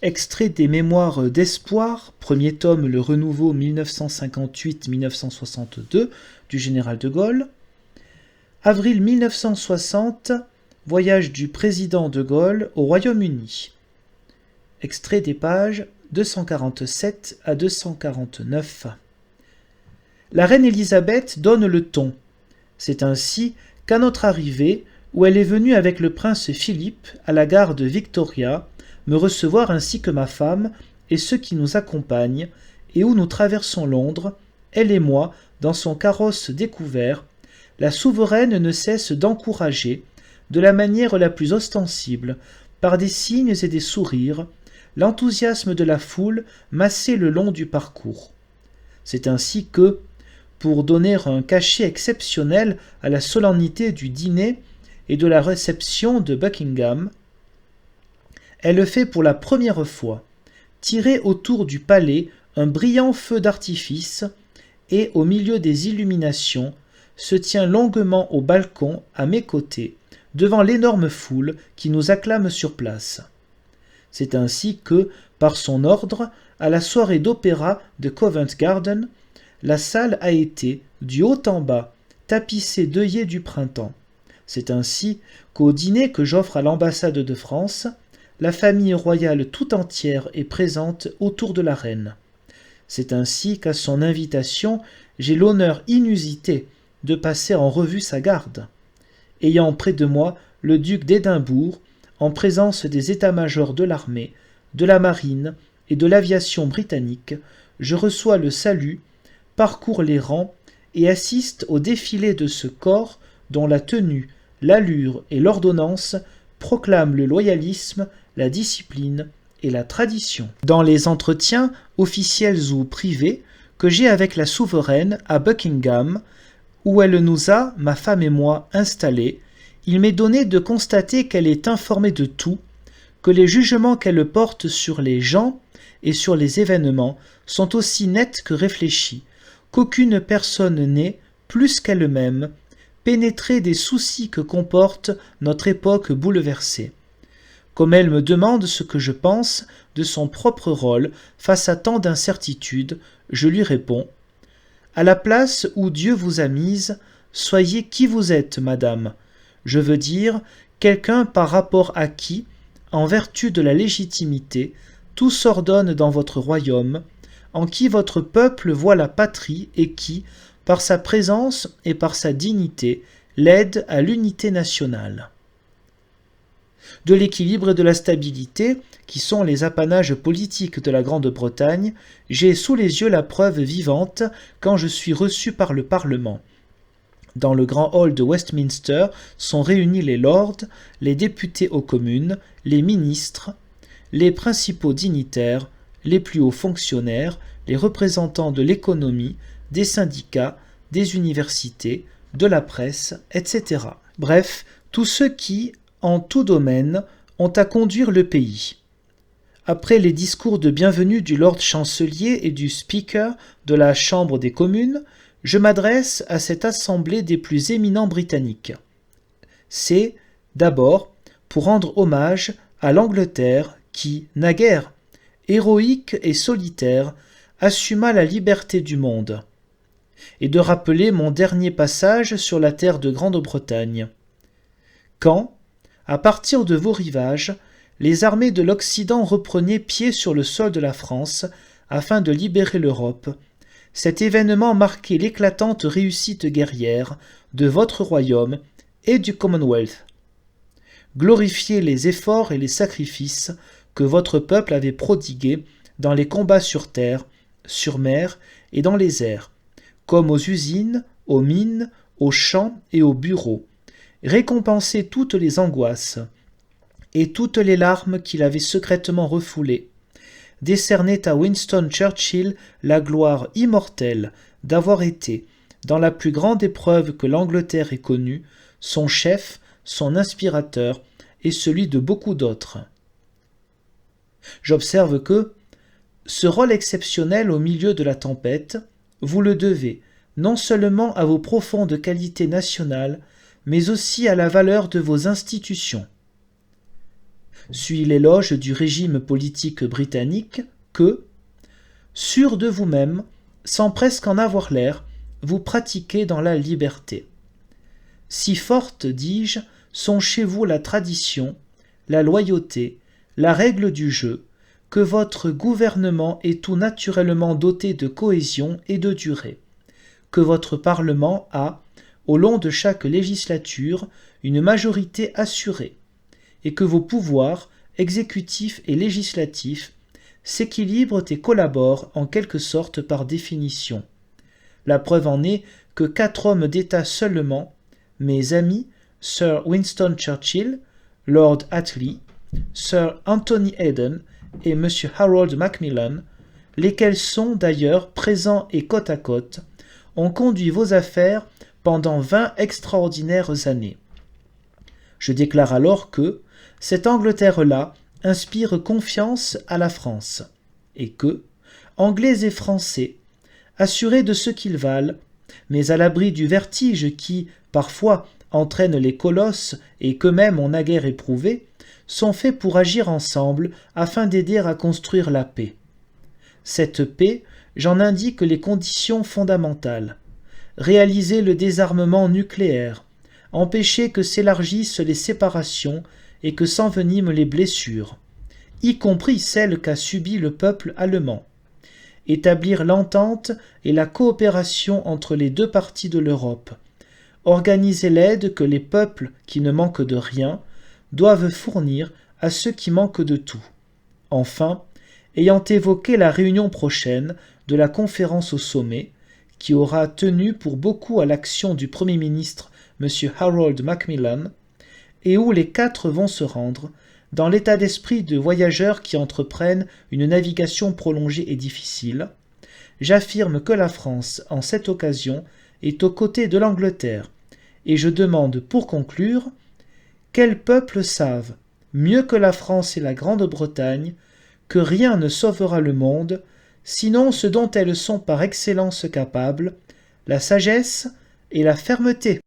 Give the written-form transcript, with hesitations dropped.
Extrait des Mémoires d'Espoir, premier tome, Le Renouveau 1958-1962 du général de Gaulle. Avril 1960, voyage du président de Gaulle au Royaume-Uni. Extrait des pages 247 à 249. La reine Élisabeth donne le ton. C'est ainsi qu'à notre arrivée, où elle est venue avec le prince Philippe à la gare de Victoria, me recevoir ainsi que ma femme et ceux qui nous accompagnent, et où nous traversons Londres, elle et moi, dans son carrosse découvert, la souveraine ne cesse d'encourager, de la manière la plus ostensible, par des signes et des sourires, l'enthousiasme de la foule massé le long du parcours. C'est ainsi que, pour donner un cachet exceptionnel à la solennité du dîner et de la réception de Buckingham, elle fait pour la première fois tirer autour du palais un brillant feu d'artifice et, au milieu des illuminations, se tient longuement au balcon à mes côtés, devant l'énorme foule qui nous acclame sur place. C'est ainsi que, par son ordre, à la soirée d'opéra de Covent Garden, la salle a été, du haut en bas, tapissée d'œillets du printemps. C'est ainsi qu'au dîner que j'offre à l'ambassade de France, la famille royale tout entière est présente autour de la reine. C'est ainsi qu'à son invitation, j'ai l'honneur inusité de passer en revue sa garde. Ayant près de moi le duc d'Édimbourg, en présence des états-majors de l'armée, de la marine et de l'aviation britannique, je reçois le salut, parcours les rangs et assiste au défilé de ce corps dont la tenue, l'allure et l'ordonnance proclament le loyalisme, la discipline et la tradition. Dans les entretiens, officiels ou privés, que j'ai avec la souveraine à Buckingham, où elle nous a, ma femme et moi, installés, il m'est donné de constater qu'elle est informée de tout, que les jugements qu'elle porte sur les gens et sur les événements sont aussi nets que réfléchis, qu'aucune personne n'est, plus qu'elle-même, pénétrée des soucis que comporte notre époque bouleversée. Comme elle me demande ce que je pense de son propre rôle face à tant d'incertitudes, je lui réponds « À la place où Dieu vous a mise, soyez qui vous êtes, madame. Je veux dire, quelqu'un par rapport à qui, en vertu de la légitimité, tout s'ordonne dans votre royaume, en qui votre peuple voit la patrie et qui, par sa présence et par sa dignité, l'aide à l'unité nationale. » De l'équilibre et de la stabilité, qui sont les apanages politiques de la Grande-Bretagne, j'ai sous les yeux la preuve vivante quand je suis reçu par le Parlement. Dans le grand hall de Westminster sont réunis les lords, les députés aux communes, les ministres, les principaux dignitaires, les plus hauts fonctionnaires, les représentants de l'économie, des syndicats, des universités, de la presse, etc. Bref, tous ceux qui, en tout domaine, ont à conduire le pays. Après les discours de bienvenue du Lord Chancelier et du Speaker de la Chambre des communes, je m'adresse à cette assemblée des plus éminents britanniques. C'est, d'abord, pour rendre hommage à l'Angleterre qui, naguère, héroïque et solitaire, assuma la liberté du monde, et de rappeler mon dernier passage sur la terre de Grande-Bretagne. Quand, à partir de vos rivages, les armées de l'Occident reprenaient pied sur le sol de la France afin de libérer l'Europe, cet événement marquait l'éclatante réussite guerrière de votre royaume et du Commonwealth. Glorifiez les efforts et les sacrifices que votre peuple avait prodigués dans les combats sur terre, sur mer et dans les airs, comme aux usines, aux mines, aux champs et aux bureaux. Récompensez toutes les angoisses et toutes les larmes qu'il avait secrètement refoulées. Décernez à Winston Churchill la gloire immortelle d'avoir été, dans la plus grande épreuve que l'Angleterre ait connue, son chef, son inspirateur et celui de beaucoup d'autres. J'observe que, ce rôle exceptionnel au milieu de la tempête, vous le devez non seulement à vos profondes qualités nationales, mais aussi à la valeur de vos institutions. suit l'éloge du régime politique britannique que, sûr de vous-même, sans presque en avoir l'air, vous pratiquez dans la liberté. Si fortes, dis-je, sont chez vous la tradition, la loyauté, la règle du jeu, que votre gouvernement est tout naturellement doté de cohésion et de durée, que votre Parlement a, au long de chaque législature, une majorité assurée, et que vos pouvoirs, exécutifs et législatifs, s'équilibrent et collaborent en quelque sorte par définition. La preuve en est que 4 hommes d'État seulement, mes amis, Sir Winston Churchill, Lord Attlee, Sir Anthony Eden et M. Harold Macmillan, lesquels sont d'ailleurs présents et côte à côte, ont conduit vos affaires pendant 20 extraordinaires années. Je déclare alors que cette Angleterre-là inspire confiance à la France, et que, Anglais et Français, assurés de ce qu'ils valent, mais à l'abri du vertige qui, parfois, entraîne les colosses et qu'eux-mêmes ont naguère éprouvé, sont faits pour agir ensemble afin d'aider à construire la paix. Cette paix, j'en indique les conditions fondamentales. Réaliser le désarmement nucléaire, empêcher que s'élargissent les séparations et que s'enveniment les blessures, y compris celles qu'a subies le peuple allemand. Établir l'entente et la coopération entre les 2 parties de l'Europe. Organiser l'aide que les peuples qui ne manquent de rien doivent fournir à ceux qui manquent de tout. Enfin, ayant évoqué la réunion prochaine de la conférence au sommet, qui aura tenu pour beaucoup à l'action du Premier ministre M. Harold Macmillan, et où les 4 vont se rendre, dans l'état d'esprit de voyageurs qui entreprennent une navigation prolongée et difficile, j'affirme que la France, en cette occasion, est aux côtés de l'Angleterre, et je demande pour conclure, quels peuples savent, mieux que la France et la Grande-Bretagne, que rien ne sauvera le monde, sinon ce dont elles sont par excellence capables, la sagesse et la fermeté.